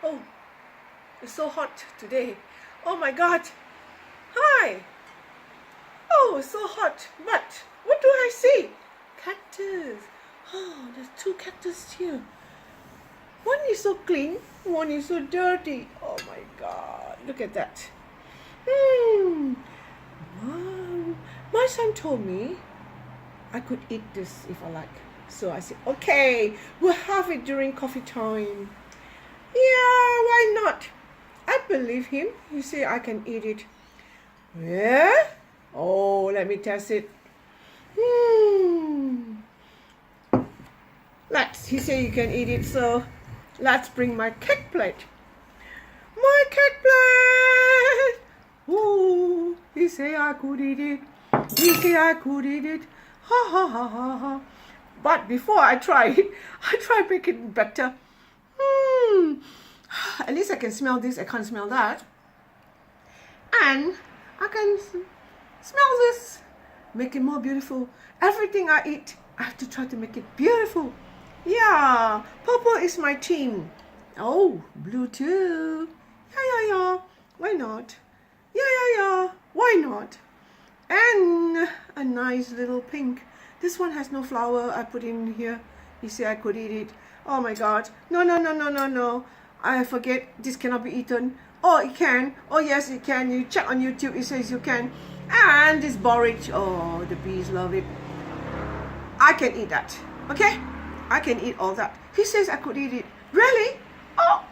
Oh, it's so hot today. Oh my God. Hi. Oh, it's so hot. But what do I see? Cactus. Oh, there's two cactus here. One is so clean, one is so dirty. Oh my God. Look at that. Wow. My son told me I could eat this if I like. So I said, okay, we'll have it during coffee time. Yeah, why not? I believe him. He said I can eat it. Yeah? Oh, let me test it. He said you can eat it, so let's bring my cake plate. My cake plate! Ooh, he said I could eat it. He said I could eat it. Ha ha ha ha ha. But before I try it, I try making it better. At least I can smell this. I can't smell that. And I can smell this. Make it more beautiful. Everything I eat, I have to try to make it beautiful. Yeah, purple is my team. Oh, blue too. Yeah. Why not? Yeah. Why not? And a nice little pink. This one has no flower. I put in here. He said I could eat it. Oh my God. No. I forget. This cannot be eaten. Oh, it can. Oh, yes, it can. You check on YouTube. It says you can. And this borage. Oh, the bees love it. I can eat that. Okay? I can eat all that. He says I could eat it. Really? Oh.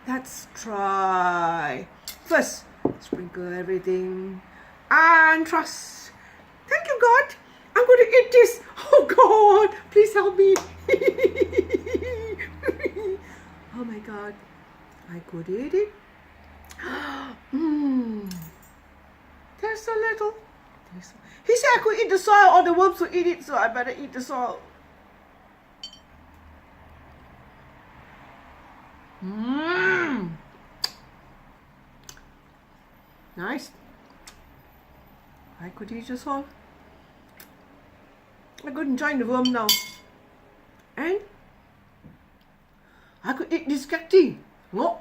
Let's try. First, sprinkle everything. And trust. Thank you, God. I'm going to eat this. Oh, God. Please help me. Oh, my God. I could eat it. There's a little. He said I could eat the soil or the worms would eat it, so I better eat the soil. Nice. I could eat the soil. I couldn't join the worm now. And I could eat this cacti. No.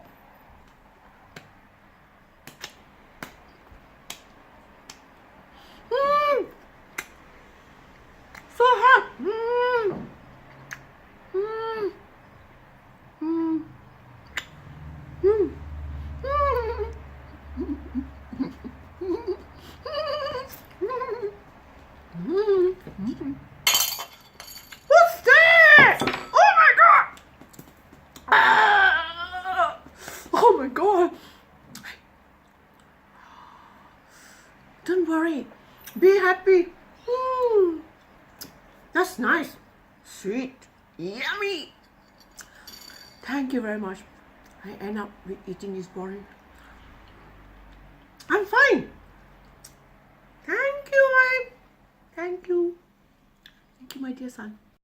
So hot. What's that? Oh my God! Oh my God! Don't worry. Be happy. That's nice. Sweet. Yummy. Thank you very much. I end up with eating this boring. I'm fine. Thank you, my dear son.